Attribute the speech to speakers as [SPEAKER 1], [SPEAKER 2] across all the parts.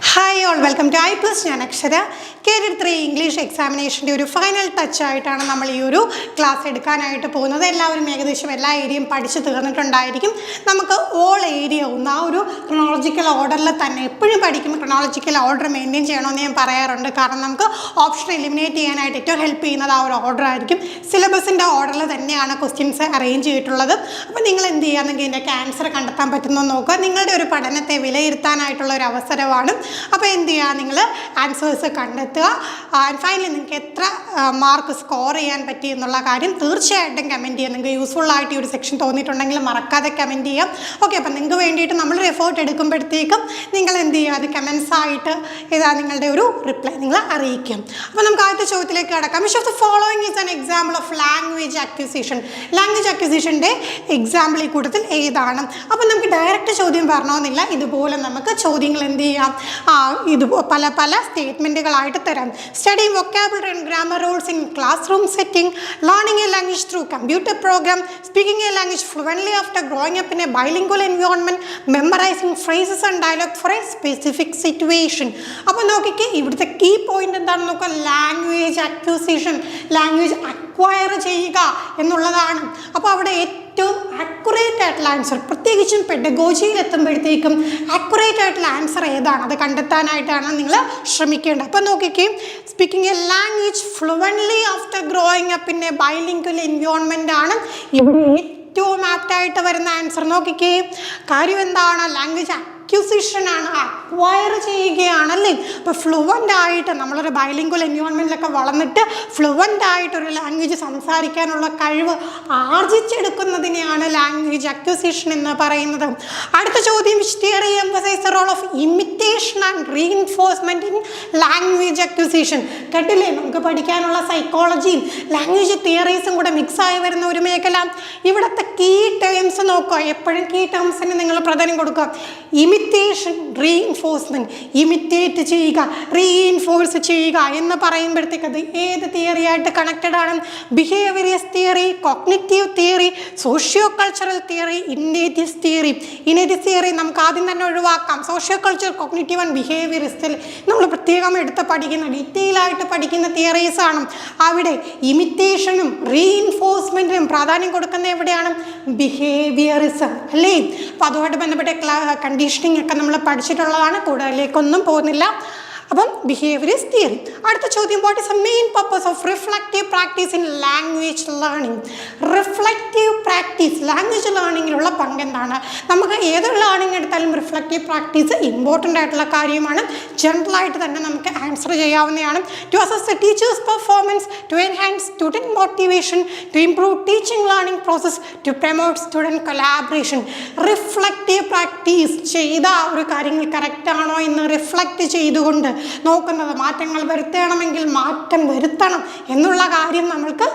[SPEAKER 1] Hi all, welcome to I Plus ഞാൻ അക്ഷര. Career 3 English എക്സാമിനേഷൻ്റെ ഒരു ഫൈനൽ ടച്ച് ആയിട്ടാണ് നമ്മൾ ഈ ഒരു ക്ലാസ് എടുക്കാനായിട്ട് പോകുന്നത്. എല്ലാവരും ഏകദേശം എല്ലാ ഏരിയയും പഠിച്ചു തീർന്നിട്ടുണ്ടായിരിക്കും. നമുക്ക് ഓൾ ഏരിയ ഒന്ന് ആ ഒരു ക്രോണോളജിക്കൽ ഓർഡറിൽ തന്നെ എപ്പോഴും പഠിക്കുമ്പോൾ ക്രോണോളജിക്കൽ ഓർഡർ മെയിൻറ്റെയിൻ ചെയ്യണമെന്ന് ഞാൻ പറയാറുണ്ട്. കാരണം നമുക്ക് ഓപ്ഷൻ എലിമിനേറ്റ് ചെയ്യാനായിട്ട് ഏറ്റവും ഹെൽപ്പ് ചെയ്യുന്നത് ആ ഒരു ഓർഡർ ആയിരിക്കും. സിലബസിൻ്റെ ഓർഡറിൽ തന്നെയാണ് ക്വസ്റ്റ്യൻസ് അറേഞ്ച് ചെയ്തിട്ടുള്ളത്. അപ്പോൾ നിങ്ങൾ എന്ത് ചെയ്യുകയാണെങ്കിൽ ഇതിൻ്റെയൊക്കെ ആൻസർ കണ്ടെത്താൻ പറ്റുമെന്ന് നോക്കുക. നിങ്ങളുടെ ഒരു പഠനത്തെ വിലയിരുത്താനായിട്ടുള്ള ഒരു അവസരമാണ്. അപ്പോൾ എന്ത് ചെയ്യുക, നിങ്ങൾ ആൻസേഴ്സ് കണ്ടെത്തുക. ആൻഡ് ഫൈനലി നിങ്ങൾക്ക് എത്ര മാർക്ക് സ്കോർ ചെയ്യാൻ പറ്റി എന്നുള്ള കാര്യം തീർച്ചയായിട്ടും കമൻറ്റ് ചെയ്യുക. നിങ്ങൾക്ക് യൂസ്ഫുൾ ആയിട്ട് ഈ ഒരു സെക്ഷൻ തോന്നിയിട്ടുണ്ടെങ്കിൽ മറക്കാതെ കമൻറ്റ് ചെയ്യാം. ഓക്കെ, അപ്പോൾ നിങ്ങൾക്ക് വേണ്ടിയിട്ട് നമ്മളൊരു എഫേർട്ട് എടുക്കുമ്പോഴത്തേക്കും നിങ്ങൾ എന്ത് ചെയ്യുക, അത് കമൻസ് ആയിട്ട് ഇതാ നിങ്ങളുടെ ഒരു റിപ്ലൈ നിങ്ങൾ അറിയിക്കും. അപ്പോൾ നമുക്ക് ആദ്യത്തെ ചോദ്യത്തിലേക്ക് കിടക്കാം. Which of the following is an example of language acquisition. Language അക്വിസിഷൻ്റെ എക്സാമ്പിൾ ഈ കൂട്ടത്തിൽ ഏതാണ്? അപ്പോൾ നമുക്ക് ഡയറക്റ്റ് ചോദ്യം വരണമെന്നില്ല. ഇതുപോലെ നമുക്ക് ചോദ്യങ്ങൾ എന്ത് ചെയ്യാം, ഇത് പല പല സ്റ്റേറ്റ്മെൻറ്റുകളായിട്ട് തരാം. Studying vocabulary and grammar rules in classroom setting, learning a language through computer program, speaking a language fluently after growing up in a bilingual environment, memorising phrases and dialogue for a specific situation. അപ്പോൾ നോക്കിക്കേ, ഇവിടുത്തെ key point എന്താണെന്ന് നോക്കുക. Language acquisition, language acquire ചെയ്യുക എന്നുള്ളതാണ്. അപ്പോൾ അവിടെ ഏറ്റവും ആക്യുറേറ്റ് ആയിട്ടുള്ള ആൻസർ, പ്രത്യേകിച്ചും പെഡഗോജിയിൽ എത്തുമ്പോഴത്തേക്കും ആക്യുറേറ്റ് ആയിട്ടുള്ള ആൻസർ ഏതാണ് അത് കണ്ടെത്താനായിട്ടാണ് നിങ്ങൾ ശ്രമിക്കേണ്ടത്. അപ്പോൾ നോക്കിക്കേ, speaking a language fluently after growing up in a bilingual environment ആണ് ഇവിടെ ഏറ്റവും ആപ്റ്റായിട്ട് വരുന്ന ആൻസർ. നോക്കിക്കേ, കാര്യം എന്താണ്? ലാംഗ്വേജ് അക്വിസിഷൻ ആണ്, അക്വയർ ചെയ്യുകയാണല്ലേ. ഇപ്പോൾ ഫ്ലുവൻ്റ് ആയിട്ട് നമ്മളൊരു ബൈലിംഗ്വൽ എൻവയോൺമെൻറ്റിലൊക്കെ വളർന്നിട്ട് ഫ്ലുവൻ്റ് ആയിട്ടൊരു ലാംഗ്വേജ് സംസാരിക്കാനുള്ള കഴിവ് ആർജിച്ചെടുക്കുന്നതിനെയാണ് ലാംഗ്വേജ് അക്വിസിഷൻ എന്ന് പറയുന്നത്. അടുത്ത ചോദ്യം, which theory emphasise the role of imitation and reinforcement in language acquisition. കേട്ടില്ലേ, നമുക്ക് പഠിക്കാനുള്ള സൈക്കോളജിയും ലാംഗ്വേജ് തിയറീസും കൂടെ മിക്സായി വരുന്ന ഒരു മേഖല. ഇവിടുത്തെ കീ ടേംസ് നോക്കുക. എപ്പോഴും കീ ടേംസിന് നിങ്ങൾ പ്രാധാന്യം കൊടുക്കുക. Imitation, reinforcement. ഇമിറ്റേറ്റ് ചെയ്യുക, റീഇൻഫോഴ്സ് ചെയ്യുക എന്ന് പറയുമ്പോഴത്തേക്ക് അത് ഏത് തിയറിയായിട്ട് കണക്റ്റഡ് ആണ്? Behaviourist theory, cognitive theory, socio cultural theory, innative theory. Innative theory നമുക്ക് ആദ്യം തന്നെ ഒഴിവാക്കാം. സോഷ്യോ കൾച്ചർ, കോഗ്നിറ്റീവ് ആൻഡ് ബിഹേവിയറിസ്റ്റിൽ നമ്മൾ പ്രത്യേകം എടുത്ത് പഠിക്കുന്ന, ഡീറ്റെയിൽ ആയിട്ട് പഠിക്കുന്ന തിയറീസാണ്. അവിടെ ഇമിറ്റേഷനും റീഇൻഫോഴ്സ്മെൻറ്റിനും പ്രാധാന്യം കൊടുക്കുന്ന എവിടെയാണ്? ബിഹേവിയറിസം അല്ലേ. അപ്പോൾ അതുമായിട്ട് ബന്ധപ്പെട്ട കണ്ടീഷനിങ് ഒക്കെ നമ്മൾ പഠിച്ചിട്ടുള്ളതാണ്, കൂടുതലേക്കൊന്നും പോകുന്നില്ല. അപ്പം ബിഹേവിയറിസ്റ്റ് തിയറി. അടുത്ത ചോദ്യം, what is the main purpose of reflective practice in language learning? Reflective practice language ലേണിങ്ങിലുള്ള പങ്ക് എന്താണ്? നമുക്ക് ഏതൊരു ലേണിംഗ് എടുത്താലും റിഫ്ലക്റ്റീവ് പ്രാക്ടീസ് ഇമ്പോർട്ടൻ്റ് ആയിട്ടുള്ള കാര്യമാണ്. ജനറലായിട്ട് തന്നെ നമുക്ക് ആൻസർ ചെയ്യാവുന്നതാണ്. To assess the teacher's performance, to enhance student motivation, to improve teaching learning process, to promote student collaboration. Reflective practice ചെയ്ത ഒരു കാര്യങ്ങൾ കറക്റ്റാണോ എന്ന് റിഫ്ലക്റ്റ് ചെയ്തുകൊണ്ട് നോക്കുന്നത്. മാറ്റങ്ങൾ വരുത്തണമെങ്കിൽ മാറ്റം വരുത്തണം എന്നുള്ള കാര്യം നമ്മൾക്ക്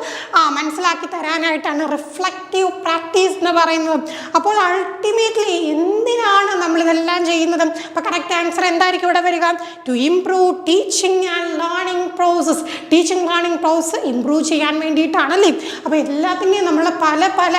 [SPEAKER 1] മനസ്സിലാക്കി തരാനായിട്ടാണ് റിഫ്ലക്റ്റീവ് പ്രാക്ടീസ് എന്ന് പറയുന്നത്. അപ്പോൾ അൾട്ടിമേറ്റ്ലി എന്തിനാണ് നമ്മളിതെല്ലാം ചെയ്യുന്നത്? അപ്പോൾ കറക്റ്റ് ആൻസർ എന്തായിരിക്കും ഇവിടെ വരിക? To improve teaching and learning process. Teaching learning process improve ചെയ്യാൻ വേണ്ടിയിട്ടാണല്ലേ. അപ്പോൾ എല്ലാത്തിൻ്റെയും നമ്മൾ പല പല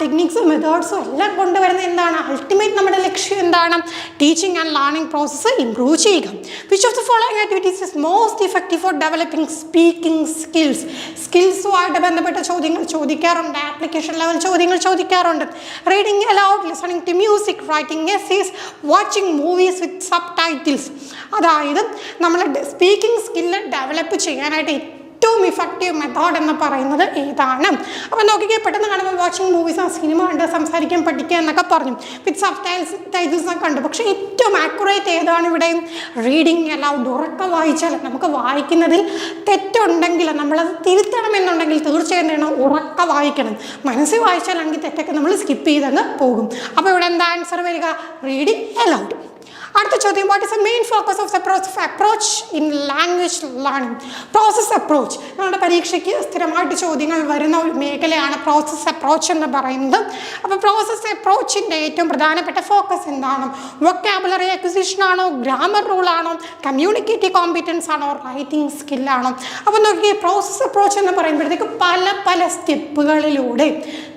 [SPEAKER 1] ടെക്നിക്സും മെത്തേഡ്സും എല്ലാം കൊണ്ടുവരുന്നത് എന്താണ്? അൾട്ടിമേറ്റ് നമ്മുടെ ലക്ഷ്യം എന്താണ്? Teaching and learning process improve ചെയ്യുക. Which of the following activities is most effective for developing speaking skills? സ്കിൽസുമായിട്ട് ബന്ധപ്പെട്ട ചോദ്യങ്ങൾ ചോദിക്കാറുണ്ട്, ആപ്ലിക്കേഷൻ ലെവൽ ചോദ്യങ്ങൾ ചോദിക്കാറുണ്ട്. Reading aloud, listening to music, writing essays, watching movies with subtitles. അതായത് നമ്മൾ speaking skill develop ചെയ്യാനായിട്ട് ഏറ്റവും ഇഫക്റ്റീവ് മെത്തേഡ് എന്ന് പറയുന്നത് ഏതാണ്? അപ്പോൾ നോക്കിക്കേ, പെട്ടെന്ന് കാണുമ്പോൾ വാച്ചിങ് മൂവീസ്, സിനിമ കണ്ട് സംസാരിക്കാൻ പഠിക്കുക എന്നൊക്കെ പറഞ്ഞു, വിത്ത് സബ് ടൈറ്റിൽസ് എന്നൊക്കെ കണ്ടു. പക്ഷേ ഏറ്റവും ആക്യുറേറ്റ് ഏതാണ് ഇവിടെ? Reading allowed. ഉറക്കം വായിച്ചാൽ നമുക്ക് വായിക്കുന്നതിൽ തെറ്റുണ്ടെങ്കിൽ നമ്മളത് തിരുത്തണമെന്നുണ്ടെങ്കിൽ തീർച്ചയായും വേണം ഉറക്കം വായിക്കണം. മനസ്സിൽ വായിച്ചാലാണെങ്കിൽ തെറ്റൊക്കെ നമ്മൾ സ്കിപ്പ് ചെയ്തങ്ങ് പോകും. അപ്പോൾ ഇവിടെ എന്താ ആൻസർ വരിക? Reading allowed. അടുത്ത ചോദ്യം, what is the main focus of the approach in language learning? Process approach. നമ്മുടെ പരീക്ഷയ്ക്ക് സ്ഥിരമായിട്ട് ചോദ്യങ്ങൾ വരുന്ന ഒരു മേഖലയാണ് പ്രോസസ് അപ്രോച്ച് എന്ന് പറയുന്നത്. അപ്പോൾ പ്രോസസ് അപ്രോച്ചിൻ്റെ ഏറ്റവും പ്രധാനപ്പെട്ട ഫോക്കസ് എന്താണ്? വൊക്കാബുലറി അക്വിസിഷൻ ആണോ, ഗ്രാമർ റൂൾ ആണോ, കമ്മ്യൂണിക്കേറ്റീവ് കോമ്പിറ്റൻസ് ആണോ, റൈറ്റിംഗ് സ്കില്ലാണോ? അപ്പോൾ നോക്കിയേ, പ്രോസസ് അപ്രോച്ച് എന്ന് പറയുമ്പോഴത്തേക്ക് പല പല സ്റ്റെപ്പുകളിലൂടെ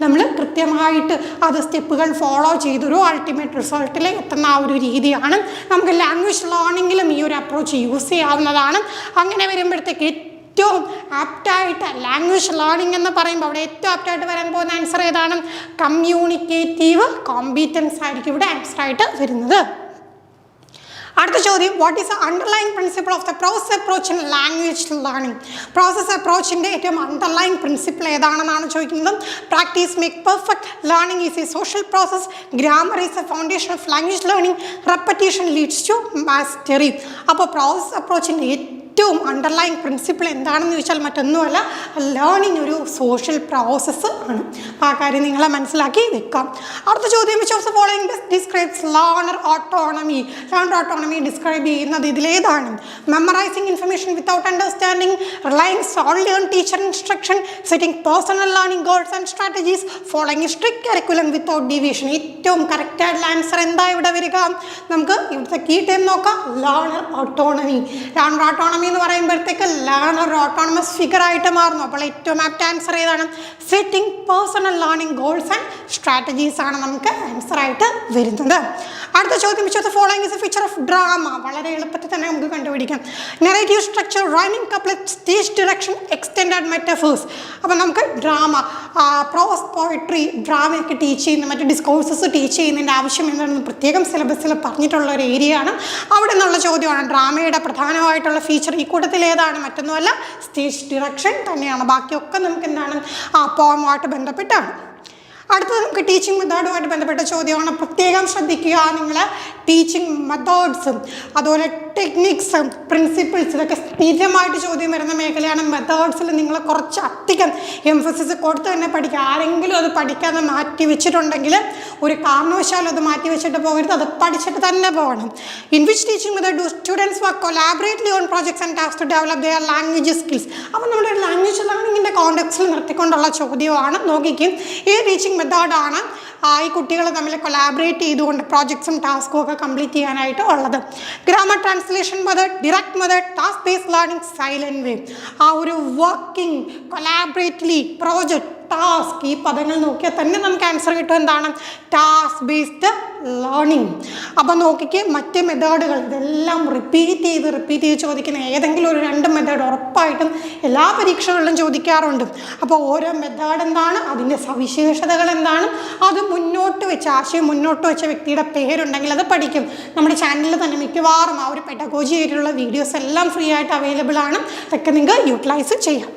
[SPEAKER 1] നമ്മൾ കൃത്യമായിട്ട് അത് സ്റ്റെപ്പുകൾ ഫോളോ ചെയ്തൊരു അൾട്ടിമേറ്റ് റിസൾട്ടിൽ എത്തുന്ന ആ ഒരു രീതിയാണ് നമുക്ക് ലാംഗ്വേജ് ലേണിങ്ങിലും ഈ ഒരു അപ്രോച്ച് യൂസ് ചെയ്യാവുന്നതാണ്. അങ്ങനെ വരുമ്പോഴത്തേക്ക് ഏറ്റവും ആപ്റ്റായിട്ട് ലാംഗ്വേജ് ലേണിംഗ് എന്ന് പറയുമ്പോൾ അവിടെ ഏറ്റവും ആപ്റ്റായിട്ട് വരാൻ പോകുന്ന ആൻസർ ഏതാണ്? കമ്മ്യൂണിക്കേറ്റീവ് കോമ്പീറ്റൻസ് ആയിരിക്കും ഇവിടെ ആൻസറായിട്ട് വരുന്നത്. അടുത്ത ചോദ്യം, what is the underlying principle of the process approach in language learning? Process അപ്രോച്ചിൻ്റെ ഏറ്റവും അണ്ടർലൈങ് പ്രിൻസിപ്പിൾ ഏതാണെന്നാണ് ചോദിക്കുന്നത്. Practice make perfect, learning is a social process, grammar is a foundation of language learning, repetition leads to mastery. അപ്പോൾ process അപ്രോച്ചിൻ്റെ ഏറ്റവും underlying principle എന്താണെന്ന് ചോദിച്ചാൽ മറ്റൊന്നുമല്ല, ലേണിംഗ് ഒരു സോഷ്യൽ പ്രോസസ്സ് ആണ്. അപ്പോൾ ആ കാര്യം നിങ്ങളെ മനസ്സിലാക്കി വെക്കാം. അടുത്ത ചോദ്യം, which of the following describes learner autonomy? Learner autonomy describe ചെയ്യുന്നത് ഇതിലേതാണ്? Memorising information without understanding, relying solely on teacher instruction, setting personal learning goals and strategies, following strict curriculum without deviation. ഏറ്റവും കറക്റ്റായിട്ടുള്ള ആൻസർ എന്താ ഇവിടെ വരിക? നമുക്ക് ഇവിടുത്തെ key time നോക്കാം. Learner autonomy. ലേണർ ഓട്ടോണമി എന്ന് പറയുമ്പോഴത്തേക്ക് ലേണർ ഓട്ടോണമസ് ഫിഗർ ആയിട്ട് മാറുന്നു. അപ്പോൾ ഏറ്റവും ആപ്റ്റ് ആൻസർ ഏതാണ്? Setting personal learning goals and strategies ആണ് നമുക്ക് ആൻസർ ആയിട്ട് വരുന്നത്. അടുത്ത ചോദ്യം, which of the following is A feature of drama? വളരെ എളുപ്പത്തിൽ തന്നെ നമുക്ക് കണ്ടുപിടിക്കാം. Narrative structure, rhyming couplet, stage direction, extended metaphors. അപ്പോൾ നമുക്ക് ഡ്രാമ, പ്രോസ്, പോയട്രി, ഡ്രാമയൊക്കെ ടീച്ച് ചെയ്യുന്ന മറ്റ് ഡിസ്കോഴ്സസ് ടീച്ച് ചെയ്യുന്നതിൻ്റെ ആവശ്യം എന്താണെന്ന് പ്രത്യേകം സിലബസിൽ പറഞ്ഞിട്ടുള്ള ഒരു ഏരിയ ആണ്. അവിടെ നിന്നുള്ള ചോദ്യമാണ് ഡ്രാമയുടെ പ്രധാനമായിട്ടുള്ള ഫീച്ചർ ഈ കൂട്ടത്തിൽ ഏതാണ്? മറ്റൊന്നുമല്ല, സ്റ്റേജ് ഡിറക്ഷൻ തന്നെയാണ്. ബാക്കിയൊക്കെ നമുക്ക് എന്താണ് പോമുമായിട്ട് ബന്ധപ്പെട്ടാണ്. അടുത്തത് നമുക്ക് ടീച്ചിങ് മെത്തേഡുമായിട്ട് ബന്ധപ്പെട്ട ചോദ്യമാണ്. പ്രത്യേകം ശ്രദ്ധിക്കുക നിങ്ങൾ. ടീച്ചിങ് മെത്തേഡ്സും അതുപോലെ ടെക്നിക്സും പ്രിൻസിപ്പിൾസ് ഇതൊക്കെ സ്ഥിരമായിട്ട് ചോദ്യം വരുന്ന മേഖലയാണ്. മെത്തേഡ്സിൽ നിങ്ങൾ കുറച്ച് അധികം എംഫസിസ് കൊടുത്ത് തന്നെ പഠിക്കുക. ആരെങ്കിലും അത് പഠിക്കാതെ മാറ്റി വെച്ചിട്ടുണ്ടെങ്കിൽ ഒരു കാരണവശാലും അത് മാറ്റി വെച്ചിട്ട് പോകരുത്, അത് പഠിച്ചിട്ട് തന്നെ പോകണം. In which teaching method do students work collaboratively on projects and task to develop their language skills? അപ്പോൾ നമ്മുടെ ലാംഗ്വേജ് ലേണിങ്ങിൻ്റെ കോണ്ടെക്സ്റ്റിൽ നിർത്തിക്കൊണ്ടുള്ള ചോദ്യമാണ്. നോക്കിക്കും, ഈ ടീച്ചിങ് മെത്തേഡാണ് ഈ കുട്ടികൾ തമ്മിൽ കൊലാബറേറ്റ് ചെയ്തുകൊണ്ട് പ്രോജക്ട്സും ടാസ്കും ഒക്കെ കംപ്ലീറ്റ് ചെയ്യാനായിട്ട് ഉള്ളത്. Grammar translation method, direct method, task based learning, silent way. ആ ഒരു വർക്കിംഗ്, കൊലാബറേറ്റ്ലി, പ്രോജക്റ്റ്, ടാസ്ക്, ഈ പദങ്ങൾ നോക്കിയാൽ തന്നെ നമുക്ക് ആൻസർ കിട്ടും. എന്താണ്? Task based learning. അപ്പോൾ നോക്കിക്ക്, മറ്റ് മെത്തേഡുകൾ ഇതെല്ലാം റിപ്പീറ്റ് ചെയ്ത് ചോദിക്കുന്ന ഏതെങ്കിലും ഒരു 2 മെത്തേഡ് ഉറപ്പായിട്ടും എല്ലാ പരീക്ഷകളിലും ചോദിക്കാറുണ്ട്. അപ്പോൾ ഓരോ മെത്തേഡ് എന്താണ്, അതിൻ്റെ സവിശേഷതകൾ എന്താണ്, അത് മുന്നോട്ട് വെച്ച് ആശയം മുന്നോട്ട് വെച്ച വ്യക്തിയുടെ പേരുണ്ടെങ്കിൽ അത് പഠിക്കും. നമ്മുടെ ചാനലിൽ തന്നെ മിക്കവാറും ആ ഒരു പെഡഗോജി ആയിട്ടുള്ള വീഡിയോസ് എല്ലാം ഫ്രീ ആയിട്ട് അവൈലബിൾ ആണ്. അതൊക്കെ നിങ്ങൾക്ക് യൂട്ടിലൈസ് ചെയ്യാം.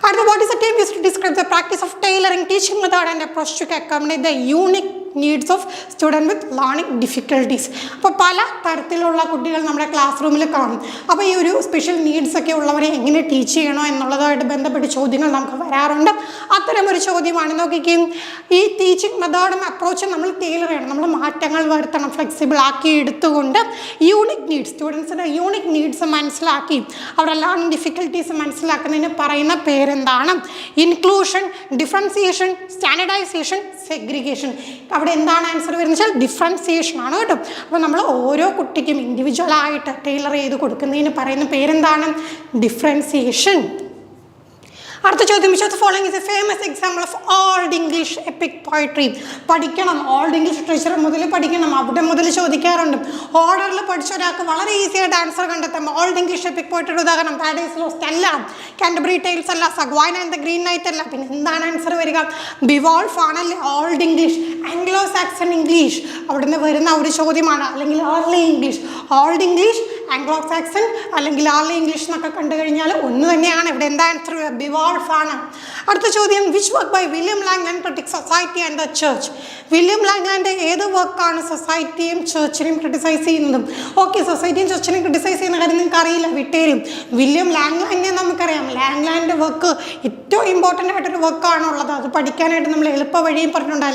[SPEAKER 1] അടുത്ത, what is the term used to describe the practice of tailoring teaching method and approach to accommodate the unique needs of student with learning difficulties? അപ്പോൾ പല തരത്തിലുള്ള കുട്ടികൾ നമ്മുടെ ക്ലാസ് റൂമിൽ കാണും. അപ്പോൾ ഈ ഒരു സ്പെഷ്യൽ നീഡ്സ് ഒക്കെ ഉള്ളവരെ എങ്ങനെ ടീച്ച് ചെയ്യണോ എന്നുള്ളതായിട്ട് ബന്ധപ്പെട്ട് ചോദ്യങ്ങൾ നമുക്ക് വരാറുണ്ട്. അത്തരമൊരു ചോദ്യമാണ്. നോക്കിക്കും, ഈ ടീച്ചിങ് മെത്തേഡും അപ്രോച്ചും നമ്മൾ ടെയിലർ ചെയ്യണം, നമ്മൾ മാറ്റങ്ങൾ വരുത്തണം, ഫ്ലെക്സിബിൾ ആക്കി എടുത്തുകൊണ്ട് യൂണിക് നീഡ്സ്, സ്റ്റുഡൻസിൻ്റെ യൂണിക് നീഡ്സ് മനസ്സിലാക്കി അവരുടെ ലേണിംഗ് ഡിഫിക്കൽട്ടീസ് മനസ്സിലാക്കുന്നതിന് പറയുന്ന പേരെന്താണ്? Inclusion, differentiation, standardisation, segregation. അവിടെ എന്താണ് ആൻസർ വരുന്നത് വെച്ചാൽ ഡിഫറൻസിയേഷൻ ആണ് കേട്ടോ. അപ്പോൾ നമ്മൾ ഓരോ കുട്ടിക്കും ഇൻഡിവിജ്വലായിട്ട് ടൈലർ ചെയ്ത് കൊടുക്കുന്നതിന് പറയുന്ന പേരെന്താണ്? ഡിഫറൻസിയേഷൻ. അടുത്ത ചോദ്യം, which of the following is A famous example of old English EPIC poetry? പഠിക്കണം, ഓൾഡ് ഇംഗ്ലീഷ് ട്രഷർ മുതൽ പഠിക്കണം, അവിടെ മുതൽ ചോദിക്കാറുണ്ട്. ഓർഡറിൽ പഠിച്ച ഒരാൾക്ക് വളരെ ഈസി ആയിട്ട് ആൻസർ കണ്ടെത്താം. ഓൾഡ് ഇംഗ്ലീഷ് എപ്പിക് പോയട്രി ഉദാഹരണം പാരഡൈസ് ലോസ്റ്റ് അല്ല, കാൻറ്റർബറി ടൈൽസ് അല്ല, സഗ്വൈന ആൻഡ് ദ ഗ്രീൻ നൈറ്റ് അല്ല. പിന്നെ എന്താണ് ആൻസർ വരിക? ബിവോൾഫ് ആണല്ലേ old English. Anglo Saxon English അവിടെ നിന്ന് വരുന്ന ഒരു ചോദ്യമാണ്. അല്ലെങ്കിൽ early English, old English, Anglo Saxon അല്ലെങ്കിൽ ഏർലി ഇംഗ്ലീഷ് എന്നൊക്കെ കണ്ടു കഴിഞ്ഞാൽ ഒന്ന് തന്നെയാണ്. ഇവിടെ എന്താ ആൻസർ? ബിവോൾഫ് ആണ്. അടുത്ത ചോദ്യം, which work by William Langland critics society and the church? William Langland ഏത് വർക്കാണ് സൊസൈറ്റിയും ചർച്ചിനെയും ക്രിട്ടിസൈസ് ചെയ്യുന്നതും? ഓക്കെ, സൊസൈറ്റിയും ചർച്ചിനെയും ക്രിട്ടിസൈസ് ചെയ്യുന്ന കാര്യം നിങ്ങൾക്ക് അറിയില്ല, വിട്ടേരും. വില്യം ലാംഗ്ലാൻഡിനെ നമുക്കറിയാം. ലാംഗ്ലാൻഡ് വർക്ക് ഏറ്റവും ഇമ്പോർട്ടൻ്റ് ആയിട്ടൊരു വർക്കാണുള്ളത്. അത് പഠിക്കാനായിട്ട് നമ്മൾ എളുപ്പ വഴിയും പറഞ്ഞിട്ടുണ്ട്.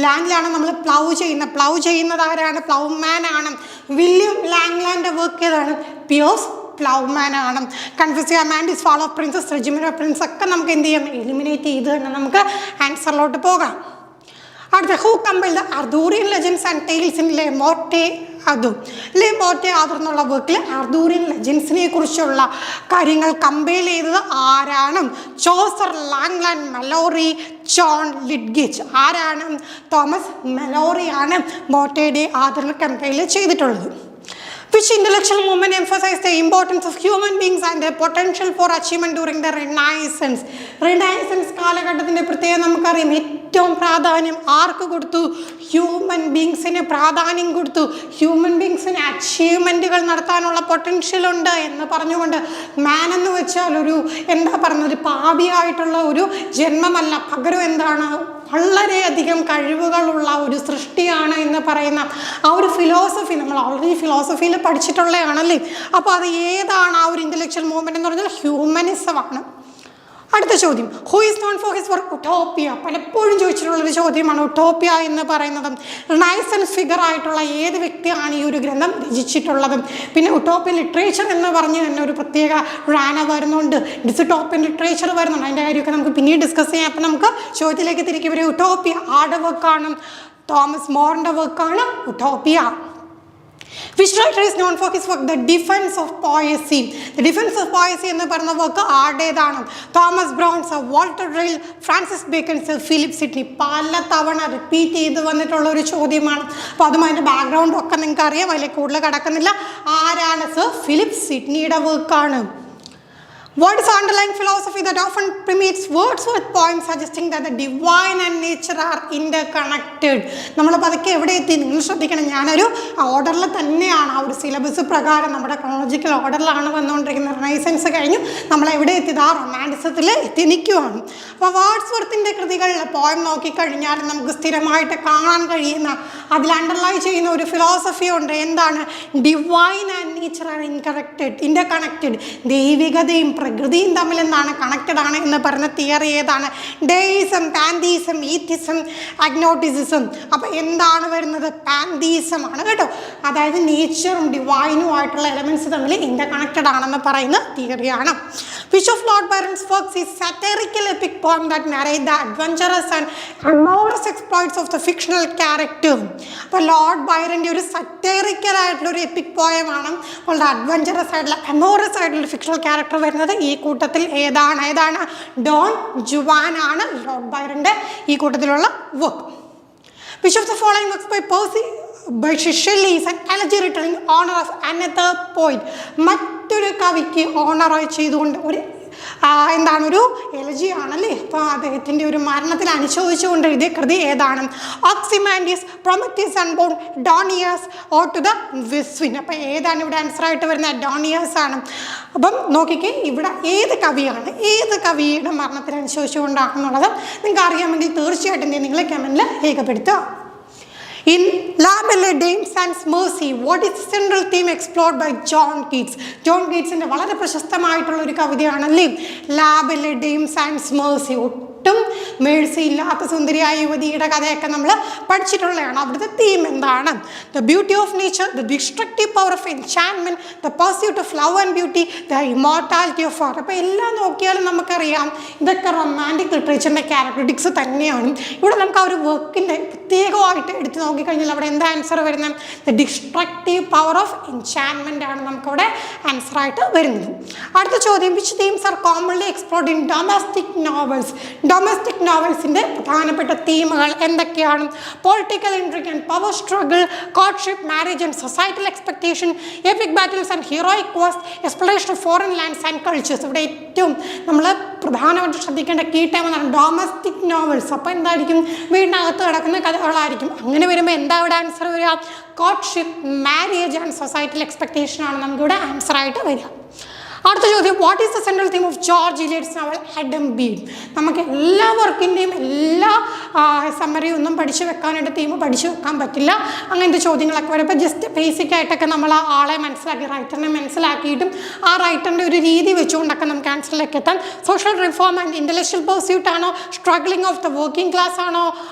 [SPEAKER 1] ലാൻഡിലാണ് നമ്മൾ പ്ലൗ ചെയ്യുന്നത് ആരാണ്? പ്ലൗമാൻ ആണ്. വില്യം ലാംഗ്ലാൻഡ് വർക്ക് ഏതാണ്? പിയേഴ്സ് പ്ലൗമാൻ ആണ്. Confessio, Amantis, Fall of Princes, Regiment of Prince ഒക്കെ നമുക്ക് എന്ത് ചെയ്യാം? എലിമിനേറ്റ് ചെയ്ത് തന്നെ നമുക്ക് ആൻസറിലോട്ട് പോകാം. അടുത്ത, who compiled the Arthurian legends and tales in Le Morte അതും ലേ മോർട്ടെ ആദർ എന്നുള്ള വർക്കിൽ ആർതൂറിയൻ ലെജൻസിനെ കുറിച്ചുള്ള കാര്യങ്ങൾ കമ്പയർ ചെയ്തത് ആരാണ്? Chaucer, Langland, Malory, John Lydgate. ആരാണ്? തോമസ് മെലോറിയാണ് മോർട്ടയുടെ ആദറിനെ കമ്പയർ ചെയ്തിട്ടുള്ളത്. Which intellectual movement emphasized the importance of human beings and their potential for achievement during the Renaissance? Renaissance കാലഘട്ടത്തിൻ്റെ പ്രത്യേകം നമുക്കറിയാം. ഏറ്റവും പ്രാധാന്യം ആർക്ക് കൊടുത്തു? ഹ്യൂമൻ ബീങ്സിന് പ്രാധാന്യം കൊടുത്തു. ഹ്യൂമൻ ബീങ്സിന് അച്ചീവ്മെൻറ്റുകൾ നടത്താനുള്ള പൊട്ടൻഷ്യൽ ഉണ്ട് എന്ന് പറഞ്ഞുകൊണ്ട് മാൻ എന്ന് വെച്ചാൽ ഒരു എന്താ പറയുന്നത്, ഒരു പാപിയായിട്ടുള്ള ഒരു ജന്മമല്ല, പകരം എന്താണ്, വളരെയധികം കഴിവുകളുള്ള ഒരു സൃഷ്ടിയാണ് എന്ന് പറയുന്ന ആ ഒരു ഫിലോസഫി നമ്മൾ ഓൾറെഡി ഫിലോസഫിയിൽ പഠിച്ചിട്ടുള്ളതാണല്ലേ. അപ്പോൾ അത് ഏതാണ് ആ ഒരു ഇൻ്റലക്ച്വൽ മൂവ്മെൻറ്റ് എന്ന് പറഞ്ഞാൽ ഹ്യൂമനിസമാണ്. അടുത്ത ചോദ്യം, who is known for his work utopia? പലപ്പോഴും ചോദിച്ചിട്ടുള്ളൊരു ചോദ്യമാണ് ഉട്ടോപ്പിയ എന്ന് പറയുന്നത്. റിനൈസൻസ് ഫിഗർ ആയിട്ടുള്ള ഏത് വ്യക്തിയാണ് ഈ ഒരു ഗ്രന്ഥം രചിച്ചിട്ടുള്ളത്? പിന്നെ ഉട്ടോപ്യൻ ലിറ്ററേച്ചർ എന്ന് പറഞ്ഞ് തന്നെ ഒരു പ്രത്യേക റാന വരുന്നുണ്ട്, ഡിസിട്ടോപ്യൻ ലിറ്ററേച്ചർ വരുന്നുണ്ട്. അതിൻ്റെ കാര്യമൊക്കെ നമുക്ക് പിന്നീട് ഡിസ്കസ് ചെയ്യാം. അപ്പം നമുക്ക് ചോദ്യത്തിലേക്ക് തിരികെ വരും. ഉട്ടോപ്പിയ ആരുടെ വർക്കാണ്? തോമസ് മോറിൻ്റെ വർക്കാണ് utopia. Which writer is known for his work The Defense of Poesy? The Defense of Poesy എന്ന് പറയുന്ന വർക്ക് ആരുടേതാണ്? Thomas brown, sir Walter rail, Francis bacon, sir Philip Sydney. പല തവണ റിപ്പീറ്റ് ചെയ്ത് വന്നിട്ടുള്ള ഒരു ചോദ്യമാണ്. അപ്പോൾ അതും അതിൻ്റെ ബാക്ക്ഗ്രൗണ്ടും ഒക്കെ നിങ്ങൾക്ക് അറിയാം, അതിൽ കൂടുതൽ കിടക്കുന്നില്ല. ആരാണ്? സർ ഫിലിപ്പ് സിഡ്നിയുടെ വർക്കാണ്. What is the underlying philosophy that often permeates Wordsworth poems suggesting that the divine and nature are interconnected? നമ്മൾ പതുക്കെ എവിടെ എത്തി? നിങ്ങൾ ശ്രദ്ധിക്കണം, ഞാനൊരു ഓർഡറിൽ തന്നെയാണ്, ആ ഒരു സിലബസ് പ്രകാരം നമ്മുടെ ക്രോണോളജിക്കൽ ഓർഡറിലാണ് വന്നുകൊണ്ടിരിക്കുന്നത്. റിനൈസൻസ് കഴിഞ്ഞു നമ്മൾ എവിടെ എത്തിയത്? ആ റൊമാൻറ്റിസത്തിൽ എത്തി നിൽക്കുവാണ്. അപ്പോൾ വേർഡ്സ്വർത്തിൻ്റെ കൃതികളിലെ പോയം നോക്കിക്കഴിഞ്ഞാൽ നമുക്ക് സ്ഥിരമായിട്ട് കാണാൻ കഴിയുന്ന, അതിൽ അണ്ടർലൈ ചെയ്യുന്ന ഒരു ഫിലോസഫി ഉണ്ട്. എന്താണ്? Divine and nature are interconnected. ദൈവികതയും പ്രകൃതിയും തമ്മിൽ എന്താണ്? കണക്റ്റഡ് ആണ് എന്ന് പറഞ്ഞ തിയറി ഏതാണ്? ഡെയിസം, പാന്തീസം, ഈത്തിസം, അഗ്നോട്ടിസിസം. അപ്പോൾ എന്താണ് വരുന്നത്? പാന്തീസം ആണ് കേട്ടോ. അതായത് നേച്ചറും ഡിവൈനും ആയിട്ടുള്ള എലമെൻറ്റ്സ് തമ്മിൽ ഇന്റർകണക്റ്റഡ് ആണെന്ന് പറയുന്ന തിയറിയാണ്. Which of Lord Byron's works is satirical epic poem that narrate the adventurous and amorous exploits of the fictional character? അപ്പോൾ ലോർഡ് ബൈറൻ്റെ ഒരു സറ്ററിക്കൽ ആയിട്ടുള്ള ഒരു എപ്പിക് പോയമാണ്, വളരെ അഡ്വഞ്ചറസ് ആയിട്ടുള്ള അമോറസ് ആയിട്ടുള്ള ഫിക്ഷണൽ ക്യാരക്ടർ വരുന്നത്. ഈ കൂട്ടത്തിൽ ഏതാണ്? ഡോൺ ജുവാൻ ആണ് ലോർഡ് ബൈറൻ്റെ ഈ കൂട്ടത്തിലുള്ള work. Which of the following works by Shelley is an elegy written in honor of another poet? മറ്റൊരു കവിക്ക് ഓണറായി ചെയ്തുകൊണ്ട് ഒരു എന്താണ്, ഒരു എലജി ആണല്ലേ. അപ്പോൾ അദ്ദേഹത്തിൻ്റെ ഒരു മരണത്തിൽ അനുശോചിച്ചുകൊണ്ട് എഴുതിയ കൃതി ഏതാണ്? ഓക്സിമാൻഡിയസ്, പ്രൊമത്തിയസ് അൺബോൺ, ഡോണിയാസ്, ഓർ ടു ദ വിസ്വിൻ. അപ്പോൾ ഏതാണ് ഇവിടെ ആൻസർ ആയിട്ട് വരുന്നത്? ഡോണിയാസ് ആണ്. അപ്പം നോക്കിക്കേ, ഇവിടെ ഏത് കവിയുടെ മരണത്തിൽ അനുശോചിച്ചുകൊണ്ടാണെന്നുള്ളത് നിങ്ങൾക്ക് അറിയാമെങ്കിൽ തീർച്ചയായിട്ടും നിങ്ങൾ കമൻറ്റിൽ രേഖപ്പെടുത്തുക. In La Belle Dame Sans Mercy, what is the central theme explored by John Keats? John Keatsന്റെ വളരെ പ്രശസ്തമായിട്ടുള്ള ഒരു കവിതയാണല്ലേ La Belle Dame Sans Mercy. ഒട്ടും മേഴ്സി ഇല്ലാത്ത സുന്ദരിയായ യുവതിയുടെ കഥയൊക്കെ നമ്മൾ പഠിച്ചിട്ടുള്ളതാണ്. അവിടുത്തെ തീം എന്താണ്? The beauty of nature, the destructive power of enchantment, the pursuit of love and beauty, the immortality of art. അപ്പോൾ എല്ലാം നോക്കിയാലും നമുക്കറിയാം ഇതൊക്കെ റൊമാൻറ്റിക് ലിറ്ററേച്ചറിൻ്റെ ക്യാരക്ടറിസ്റ്റിക്സ് തന്നെയാണ്. ഇവിടെ നമുക്ക് ആ ഒരു വർക്കിൻ്റെ പ്രത്യേകമായിട്ട് എടുത്ത് നോക്കിക്കഴിഞ്ഞാൽ അവിടെ എന്താ ആൻസർ വരുന്നത്? The destructive power of enchantment ആണ് നമുക്കവിടെ ആൻസറായിട്ട് വരുന്നത്. അടുത്ത ചോദ്യം, which themes are commonly explored in domestic novels? Domestic നോവൽസിൻ്റെ പ്രധാനപ്പെട്ട തീമുകൾ എന്തൊക്കെയാണ്? Political intrigue and power struggle, courtship, marriage and societal expectation, epic battles and heroic wars, exploration of foreign lands and cultures. ഇവിടെ ഏറ്റവും നമ്മൾ പ്രധാനമായിട്ട് ശ്രദ്ധിക്കേണ്ട കീ ടൈം എന്നാണ് ഡൊമസ്റ്റിക് നോവൽസ്. അപ്പോൾ എന്തായിരിക്കും? വീടിനകത്ത് കിടക്കുന്ന കഥകളായിരിക്കും. അങ്ങനെ വരുമ്പോൾ എന്താ ഇവിടെ ആൻസർ വരിക? Courtship, marriage and societal expectation ആണ് നമുക്കിവിടെ ആൻസറായിട്ട് വരിക. അടുത്ത ചോദ്യം, what is the central theme of George Eliot's novel Adam Bede? നമുക്ക് എല്ലാ വർക്കിൻ്റെയും എല്ലാ സമ്മറിയും ഒന്നും പഠിച്ചു വെക്കാനായിട്ട് തീം പഠിച്ചു വെക്കാൻ പറ്റില്ല. അങ്ങനത്തെ ചോദ്യങ്ങളൊക്കെ വരും. ഇപ്പോൾ ജസ്റ്റ് ബേസിക് ആയിട്ടൊക്കെ നമ്മൾ ആ ആളെ മനസ്സിലാക്കി, റൈറ്ററിനെ മനസ്സിലാക്കിയിട്ടും ആ റൈറ്ററിൻ്റെ ഒരു രീതി വെച്ചുകൊണ്ടൊക്കെ നമുക്ക് ആൻസറിലേക്ക് എത്താൻ. Social reform and intellectual pursuit ആണോ? Struggling of the working class ആണോ?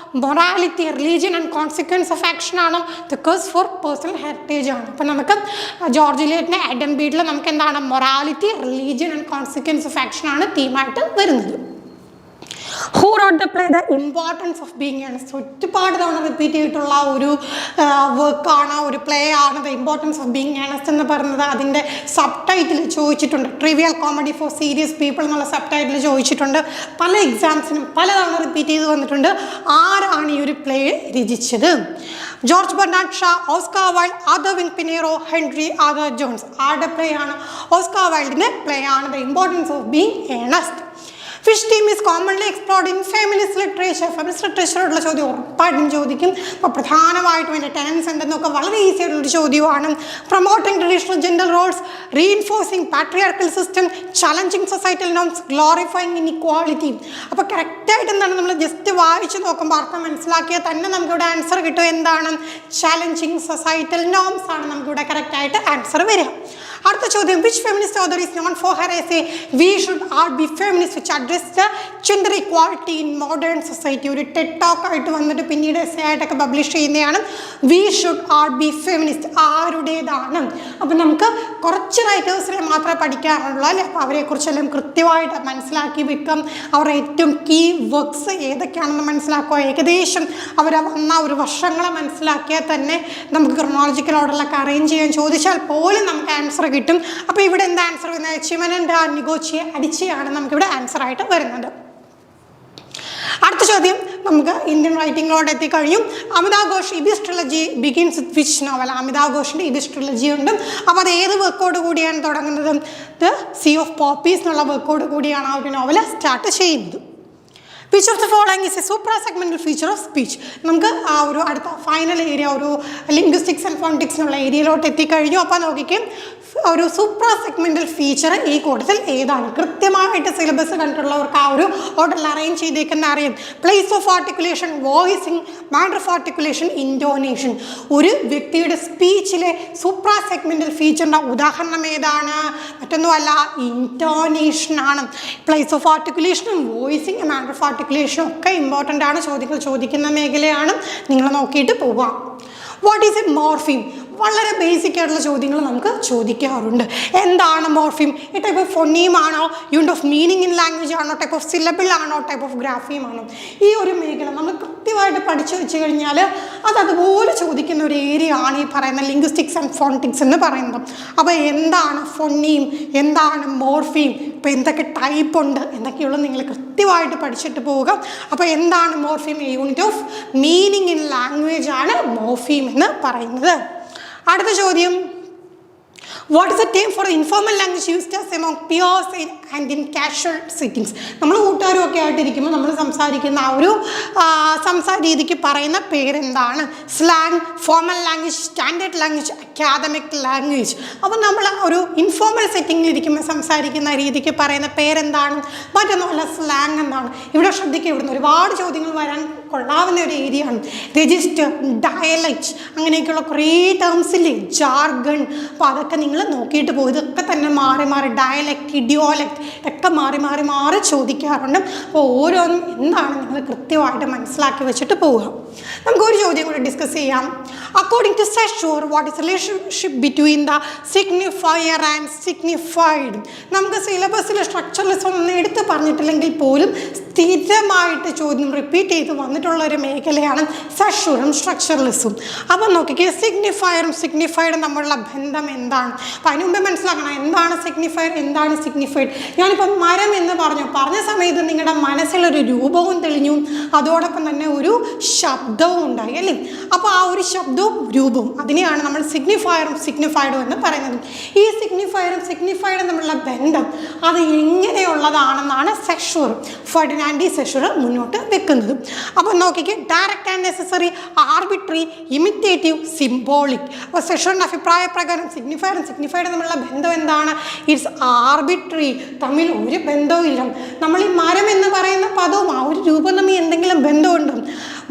[SPEAKER 1] Morality, religion and consequence of action ആണോ? The curse for personal heritage ആണ്. അപ്പോൾ നമുക്ക് ജോർജ് ഇലിയറ്റിൻ്റെ ആഡം ബീഡിൽ നമുക്ക് എന്താണ്? Morality, religion and consequence of action ആണ് തീമായിട്ട് വരുന്നത്. Who wrote the play the Importance of Being Earnest. ഒരുപാട് തവണ റിപ്പീറ്റ് ചെയ്തിട്ടുള്ള ഒരു വർക്കാണ്, ഒരു പ്ലേ ആണ് the Importance of Being Earnest എന്ന് പറയുന്നത്. അതിൻ്റെ സബ് ടൈറ്റിൽ ചോദിച്ചിട്ടുണ്ട്, trivial comedy for serious people എന്നുള്ള സബ് ടൈറ്റിൽ ചോദിച്ചിട്ടുണ്ട്. പല എക്സാംസിനും പലതവണ റിപ്പീറ്റ് ചെയ്ത് വന്നിട്ടുണ്ട്. ആരാണ് ഈ ഒരു പ്ലേ രചിച്ചത്? George Bernard Shaw, Oscar Wilde, Arthur Wing Pinero, Henry Arthur Jones. ആരുടെ പ്ലേ ആണ്? ഓസ്കാർ വൈൽഡിൻ്റെ പ്ലേ ആണ് the Importance of Being Earnest. Which theme is commonly explored in feminist literature. Feminist ലിറ്ററേച്ചറുള്ള ചോദ്യം ഉറപ്പായിട്ടും ചോദിക്കും. അപ്പോൾ പ്രധാനമായിട്ടും അതിൻ്റെ ടെനൻസ് ഉണ്ടെന്നൊക്കെ വളരെ ഈസി ആയിട്ടുള്ളൊരു ചോദ്യമാണ്. Promoting traditional gender roles, reinforcing patriarchal system, challenging societal norms, glorifying inequality. അപ്പോൾ കറക്റ്റായിട്ട് എന്താണ്, നമ്മൾ ജസ്റ്റ് വായിച്ച് നോക്കുമ്പോൾ അർത്ഥം മനസ്സിലാക്കിയാൽ തന്നെ നമുക്കിവിടെ ആൻസർ കിട്ടും. എന്താണ്? ചലഞ്ചിങ് സൊസൈറ്റൽ നോംസ് ആണ് നമുക്കിവിടെ കറക്റ്റായിട്ട് ആൻസർ വരിക. അടുത്ത ചോദ്യം, which feminist author is known for her essay we should all B feminist which address the gender equality in modern society. ഒരു ടെഡ് ടോക്ക് ആയിട്ട് വന്നിട്ട് പിന്നീട് എസ്സേ ആയിട്ടൊക്കെ പബ്ലിഷ് ചെയ്യുന്നതാണ്. We should all B feminist ആരുടേതാണ്? അപ്പം നമുക്ക് കുറച്ച് റൈറ്റേഴ്സിനെ മാത്രമേ പഠിക്കാറുള്ളൂ അല്ലേ? അപ്പോൾ അവരെക്കുറിച്ചെല്ലാം കൃത്യമായിട്ട് മനസ്സിലാക്കി വെക്കാം. അവരുടെ ഏറ്റവും കീ വർക്ക്സ് ഏതൊക്കെയാണെന്ന് മനസ്സിലാക്കുക. ഏകദേശം അവർ വന്ന ഒരു വർഷങ്ങളെ മനസ്സിലാക്കിയാൽ തന്നെ നമുക്ക് ക്രോണോളജിക്കൽ ഓർഡറിലൊക്കെ അറേഞ്ച് ചെയ്യാൻ ചോദിച്ചാൽ പോലും നമുക്ക് ആൻസർ കിട്ടും. അപ്പോൾ ഇവിടെ എന്താ ആൻസർ വരുന്നത്? ചിമനൻ്റെ നിഗോച്ചിയെ അടിച്ചയാണ് നമുക്കിവിടെ ആൻസർ ആയിട്ട് വരുന്നത്. അടുത്ത ചോദ്യം നമുക്ക് ഇന്ത്യൻ റൈറ്റിങ്ങിലോട്ട് എത്തിക്കഴിഞ്ഞു. Amitav Ghosh Ibis trilogy begins with which novel? Amitav ഘോഷിൻ്റെ ഇബിസ് ട്രിലജി ഉണ്ട്. അപ്പോൾ അത് ഏത് വർക്കോട് കൂടിയാണ് തുടങ്ങുന്നത്? ദ സീ ഓഫ് പോപ്പീസ് എന്നുള്ള വർക്കോട് കൂടിയാണ് ആ ഒരു നോവൽ സ്റ്റാർട്ട് ചെയ്യുന്നത്. Which of the following is a suprasegmental feature of speech? നമുക്ക് ആ ഒരു അടുത്ത ഫൈനൽ ഏരിയ, ഒരു ലിംഗ്വിസ്റ്റിക്സ് ആൻഡ് ഫോണിറ്റിക്സ് എന്നുള്ള ഏരിയയിലോട്ട് എത്തിക്കഴിഞ്ഞു. അപ്പോൾ നോക്കിക്കും ഒരു സൂപ്രാ സെഗ്മെൻ്റൽ ഫീച്ചർ ഈ കൂട്ടത്തിൽ ഏതാണ്? കൃത്യമായിട്ട് സിലബസ് കണ്ടിട്ടുള്ളവർക്ക് ആ ഒരു ഓർഡറിൽ അറേഞ്ച് ചെയ്തേക്കുന്ന അറിയാം. Place of articulation, voicing, manner of articulation, intonation. ഒരു വ്യക്തിയുടെ സ്പീച്ചിലെ സൂപ്രാ സെഗ്മെൻ്റൽ ഫീച്ചറിൻ്റെ ഉദാഹരണം ഏതാണ്? മറ്റൊന്നുമല്ല, ഇൻറ്റോനേഷനാണ്. പ്ലേസ് ഓഫ് ആർട്ടിക്കുലേഷനും വോയിസിങ്, മാനർ ഓഫ് ആർട്ടിക്കുലേഷനും ഒക്കെ ഇമ്പോർട്ടൻ്റ് ആണ്. ചോദ്യങ്ങൾ ചോദിക്കുന്ന മേഖലയാണ്. നിങ്ങൾ നോക്കിയിട്ട് പോവാം. What is a morpheme? വളരെ ബേസിക് ആയിട്ടുള്ള ചോദ്യങ്ങൾ നമുക്ക് ചോദിക്കാറുണ്ട്. എന്താണ് മോർഫീം? ഈ ടൈപ്പ് ഓഫ് ഫൊണീം ആണോ, unit of meaning in language ആണോ, ടൈപ്പ് ഓഫ് സിലബിൾ ആണോ, ടൈപ്പ് ഓഫ് ഗ്രാഫീം ആണോ? ഈ ഒരു മേഖല നമ്മൾ കൃത്യമായിട്ട് പഠിച്ചു വെച്ച് കഴിഞ്ഞാൽ അത് അതുപോലെ ചോദിക്കുന്ന ഒരു ഏരിയ ആണ് ഈ പറയുന്ന ലിംഗ്വിസ്റ്റിക്സ് ആൻഡ് ഫോണിറ്റിക്സ് എന്ന് പറയുന്നത്. അപ്പോൾ എന്താണ് ഫൊണീം, എന്താണ് മോർഫീം, ഇപ്പോൾ എന്തൊക്കെ ടൈപ്പ് ഉണ്ട് എന്നൊക്കെയുള്ളത് നിങ്ങൾ കൃത്യമായിട്ട് പഠിച്ചിട്ട് പോവുക. അപ്പോൾ എന്താണ് morpheme? Unit of meaning in language ആണ് മോർഫീം എന്ന് പറയുന്നത്. അടുത്ത ചോദ്യം, what is a term for informal language used among peers and in casual settings? നമ്മൾ കൂട്ടുകാരും ഒക്കെ ആയിട്ടിരിക്കുമ്പോൾ നമ്മൾ സംസാരിക്കുന്ന ആ ഒരു സംസാര രീതിക്ക് പറയുന്ന പേരെന്താണ്? Slang, formal language, standard language, academic language. അപ്പോൾ നമ്മൾ ഒരു ഇൻഫോർമൽ സെറ്റിങ്ങിൽ ഇരിക്കുമ്പോൾ സംസാരിക്കുന്ന രീതിക്ക് പറയുന്ന പേരെന്താണ്? മറ്റൊന്നുമല്ല, സ്ലാങ് എന്നാണ്. ഇവിടെ ശ്രദ്ധിക്കുക, ഇവിടുന്ന് ഒരുപാട് ചോദ്യങ്ങൾ വരാൻ കൊള്ളാവുന്ന ഒരു ഏരിയ ആണ്. രജിസ്റ്റർ, ഡയലക്റ്റ്, അങ്ങനെയൊക്കെയുള്ള കുറേ ടേംസ് ഇല്ലേ, ജാർഗൺ. അപ്പോൾ അതൊക്കെ നിങ്ങൾ നോക്കിയിട്ട് പോകും. ഇതൊക്കെ തന്നെ മാറി മാറി, ഡയലക്റ്റ്, ഇഡിയോലക്റ്റ് ഒക്കെ മാറി മാറി മാറി ചോദിക്കാറുണ്ട്. അപ്പോൾ ഓരോന്നും എന്താണ് നിങ്ങൾ കൃത്യമായിട്ട് മനസ്സിലാക്കി വെച്ചിട്ട് പോവുക. നമുക്കൊരു ചോദ്യം കൂടി ഡിസ്കസ് ചെയ്യാം. According to Saussure, what is relationship between the signifier and signified? നമുക്ക് സിലബസിൽ സ്ട്രക്ചറലിസം ഒന്നും എടുത്ത് പറഞ്ഞിട്ടില്ലെങ്കിൽ പോലും സ്ഥിരമായിട്ട് ചോദ്യം റിപ്പീറ്റ് ചെയ്ത് വന്നിട്ടുള്ള ഒരു മേഖലയാണ് സെഷൂറും സ്ട്രക്ചറലിസും. അപ്പം നോക്കിക്കേ, സിഗ്നിഫയറും സിഗ്നിഫൈഡും തമ്മിലുള്ള ബന്ധം എന്താണ്? അപ്പം അതിന് മുമ്പേ മനസ്സിലാക്കണം എന്താണ് സിഗ്നിഫയർ, എന്താണ് സിഗ്നിഫൈഡ്. ഞാനിപ്പം മരം എന്ന് പറഞ്ഞ സമയത്ത് നിങ്ങളുടെ മനസ്സിലൊരു രൂപവും തെളിഞ്ഞു, അതോടൊപ്പം തന്നെ ഒരു ശബ്ദവും ഉണ്ടായി അല്ലേ? അപ്പോൾ ആ ഒരു ശബ്ദവും രൂപവും അതിനെയാണ് നമ്മൾ സിഗ്നിഫയറും സിഗ്നിഫൈഡും എന്ന് പറയുന്നത്. ഈ സിഗ്നിഫയറും സിഗ്നിഫൈഡും തമ്മിലുള്ള ബന്ധം അത് എങ്ങനെയുള്ളതാണെന്നാണ് സെഷൂർ, ഫെർഡിനാൻഡ് സെഷൂർ മുന്നോട്ട് വെക്കുന്നത്. അപ്പോൾ നോക്കിക്കേ, direct and necessary, arbitrary, imitative, symbolic. അപ്പോൾ സെഷൂറിൻ്റെ അഭിപ്രായ പ്രകാരം സിഗ്നിഫയറും സിഗ്നിഫൈഡും തമ്മിലുള്ള ബന്ധം എന്താണ്? ഇറ്റ്സ് ആർബിട്രറി, തമ്മിൽ ഒരു ബന്ധവും ഇല്ല. നമ്മൾ ഈ മരം എന്ന് പറയുന്ന പദവും ആ ഒരു രൂപം തമ്മിൽ എന്തെങ്കിലും ബന്ധമുണ്ടോ?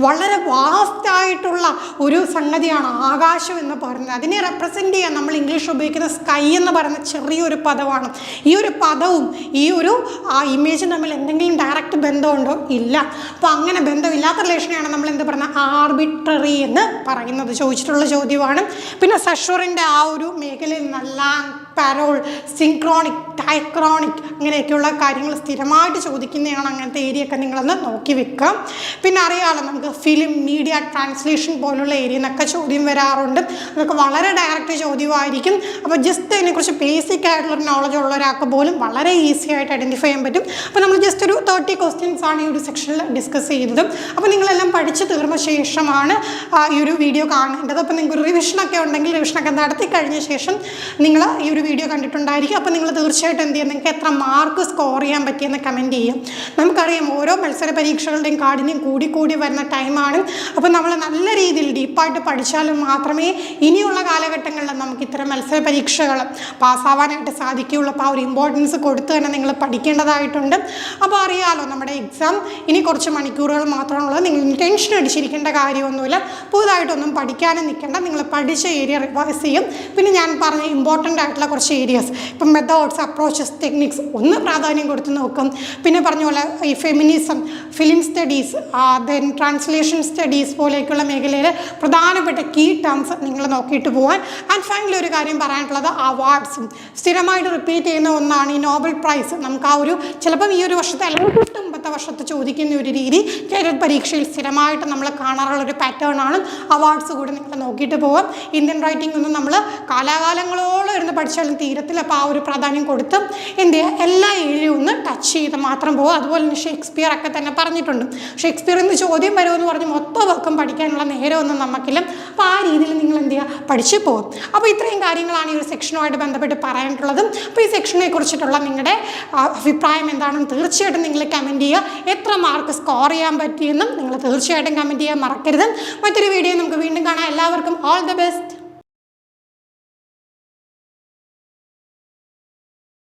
[SPEAKER 1] വളരെ വാസ്റ്റായിട്ടുള്ള ഒരു സംഗതിയാണ് ആകാശം എന്ന് പറയുന്നത്. അതിനെ റെപ്രസെൻ്റ് ചെയ്യാൻ നമ്മൾ ഇംഗ്ലീഷ് ഉപയോഗിക്കുന്ന സ്കൈ എന്ന് പറയുന്ന ചെറിയൊരു പദമാണ്. ഈ ഒരു പദവും ഈ ഒരു ഇമേജും തമ്മിൽ എന്തെങ്കിലും ഡയറക്റ്റ് ബന്ധമുണ്ടോ? ഇല്ല. അപ്പോൾ അങ്ങനെ ബന്ധമില്ലാത്ത റിലേഷനെയാണ് നമ്മൾ എന്ത് പറയുന്നത്? ആർബിട്രറി എന്ന് പറയുന്നത്. ചോദിച്ചിട്ടുള്ള ചോദ്യമാണ്. പിന്നെ സെഷൂറിൻ്റെ ആ ഒരു മേഖലയിൽ നല്ല പാരോൾ, സിങ്ക്രോണിക്, ഡയക്രോണിക് അങ്ങനെയൊക്കെയുള്ള കാര്യങ്ങൾ സ്ഥിരമായിട്ട് ചോദിക്കുന്നതാണ്. അങ്ങനത്തെ ഏരിയ ഒക്കെ നിങ്ങളൊന്ന് നോക്കി വെക്കുക. പിന്നെ അറിയാമല്ലോ നമുക്ക് ഫിലിം, മീഡിയ, ട്രാൻസ്ലേഷൻ പോലുള്ള ഏരിയ എന്നൊക്കെ ചോദ്യം വരാറുണ്ട്. അതൊക്കെ വളരെ ഡയറക്റ്റ് ചോദ്യമായിരിക്കും. അപ്പോൾ ജസ്റ്റ് അതിനെക്കുറിച്ച് ബേസിക് ആയിട്ടുള്ളൊരു നോളജ് ഉള്ള ഒരാൾക്ക് പോലും വളരെ ഈസി ആയിട്ട് ഐഡൻറ്റിഫൈ ചെയ്യാൻ പറ്റും. അപ്പോൾ നമ്മൾ ജസ്റ്റ് ഒരു 30 ക്വസ്റ്റ്യൻസ് ആണ് ഈ ഒരു സെക്ഷനിൽ ഡിസ്കസ് ചെയ്യുന്നത്. അപ്പോൾ നിങ്ങളെല്ലാം പഠിച്ച് തീർന്ന ശേഷമാണ് ഈ ഒരു വീഡിയോ കാണേണ്ടത്. അപ്പോൾ നിങ്ങൾക്ക് ഒരു റിവിഷനൊക്കെ ഉണ്ടെങ്കിൽ റിവിഷനൊക്കെ നടത്തി കഴിഞ്ഞ ശേഷം നിങ്ങൾ ഈ ഒരു വീഡിയോ കണ്ടിട്ടുണ്ടായിരിക്കും. അപ്പോൾ നിങ്ങൾ തീർച്ചയായിട്ടും എന്ത് ചെയ്യുക, നിങ്ങൾക്ക് എത്ര മാർക്ക് സ്കോർ ചെയ്യാൻ പറ്റിയെന്ന് കമൻറ്റ് ചെയ്യും. നമുക്കറിയാം ഓരോ മത്സര പരീക്ഷകളുടെയും കാഠിന്യം കൂടി വരുന്ന ടൈമാണ്. അപ്പോൾ നമ്മൾ നല്ല രീതിയിൽ ഡീപ്പായിട്ട് പഠിച്ചാലും മാത്രമേ ഇനിയുള്ള കാലഘട്ടങ്ങളിൽ നമുക്ക് ഇത്തരം മത്സര പരീക്ഷകൾ പാസ്സാവാനായിട്ട് സാധിക്കുകയുള്ളൂ. അപ്പോൾ ആ ഒരു ഇമ്പോർട്ടൻസ് കൊടുത്ത് തന്നെ നിങ്ങൾ പഠിക്കേണ്ടതായിട്ടുണ്ട്. അപ്പോൾ അറിയാമല്ലോ നമ്മുടെ എക്സാം ഇനി കുറച്ച് മണിക്കൂറുകൾ മാത്രമാണുള്ളത്. നിങ്ങൾ ടെൻഷൻ അടിച്ചിരിക്കേണ്ട കാര്യമൊന്നുമില്ല. പുതുതായിട്ടൊന്നും പഠിക്കാനും നിൽക്കേണ്ട. നിങ്ങൾ പഠിച്ച ഏരിയ റിവൈസ് ചെയ്യും. പിന്നെ ഞാൻ പറഞ്ഞ ഇമ്പോർട്ടൻ്റ് ആയിട്ടുള്ള കുറച്ച് ഏരിയാസ്, ഇപ്പം മെത്തേഡ്സ്, അപ്രോച്ചസ്, ടെക്നിക്സ് ഒന്ന് പ്രാധാന്യം കൊടുത്ത് നോക്കും. പിന്നെ പറഞ്ഞ പോലെ ഈ feminism, film studies, then translation studies പോലെയൊക്കെയുള്ള മേഖലയിൽ പ്രധാനപ്പെട്ട കീ ടേംസ് നിങ്ങൾ നോക്കിയിട്ട് പോകാൻ. ആൻഡ് ഫൈനലി ഒരു കാര്യം പറയാനുള്ളത് അവാർഡ്സും സ്ഥിരമായിട്ട് റിപ്പീറ്റ് ചെയ്യുന്ന ഒന്നാണ് ഈ നോബൽ പ്രൈസ്. നമുക്ക് ആ ഒരു ചിലപ്പം ഈ ഒരു വർഷത്തെ അല്ലെങ്കിൽ മുമ്പത്തെ വർഷത്തെ ചോദിക്കുന്ന ഒരു രീതി കേരള പരീക്ഷയിൽ സ്ഥിരമായിട്ട് നമ്മൾ കാണാറുള്ളൊരു പാറ്റേൺ ആണ്. അവാർഡ്സ് കൂടി നിങ്ങൾ നോക്കിയിട്ട് പോകാം. ഇന്ത്യൻ റൈറ്റിംഗ് ഒന്നും നമ്മൾ കാലാകാലങ്ങളോളം ഇരുന്ന് പഠിച്ചാലും തീരത്തില്ല. അപ്പോൾ ആ ഒരു പ്രാധാന്യം കൊടുത്ത് എന്ത് ചെയ്യുക, എല്ലാ ഏരിയയും ഒന്ന് ടച്ച് ചെയ്ത് മാത്രം പോകുക. അതുപോലെ തന്നെ ഷേക്സ്പിയർ ഒക്കെ തന്നെ പറഞ്ഞിട്ടുണ്ട്. ഷേക്സ്പിയറിൽ നിന്ന് ചോദ്യം വരുമെന്ന് പറഞ്ഞ് മൊത്തം വർക്കും പഠിക്കാനുള്ള നേരമൊന്നും നമുക്കില്ല. അപ്പോൾ ആ രീതിയിൽ നിങ്ങൾ എന്ത് ചെയ്യുക, പഠിച്ചു പോകും. അപ്പോൾ ഇത്രയും കാര്യങ്ങളാണ് ഈ ഒരു സെക്ഷനുമായിട്ട് ബന്ധപ്പെട്ട് പറയാനുള്ളത്. അപ്പോൾ ഈ സെക്ഷനെ കുറിച്ചിട്ടുള്ള നിങ്ങളുടെ അഭിപ്രായം എന്താണെന്ന് തീർച്ചയായിട്ടും നിങ്ങൾ കമൻറ്റ് ചെയ്യുക. എത്ര മാർക്ക് സ്കോർ ചെയ്യാൻ പറ്റിയെന്നും നിങ്ങൾ തീർച്ചയായിട്ടും കമൻറ്റ് ചെയ്യാൻ മറക്കരുത്. മറ്റൊരു വീഡിയോ നമുക്ക് വീണ്ടും കാണാം. എല്ലാവർക്കും ഓൾ ദ ബെസ്റ്റ്.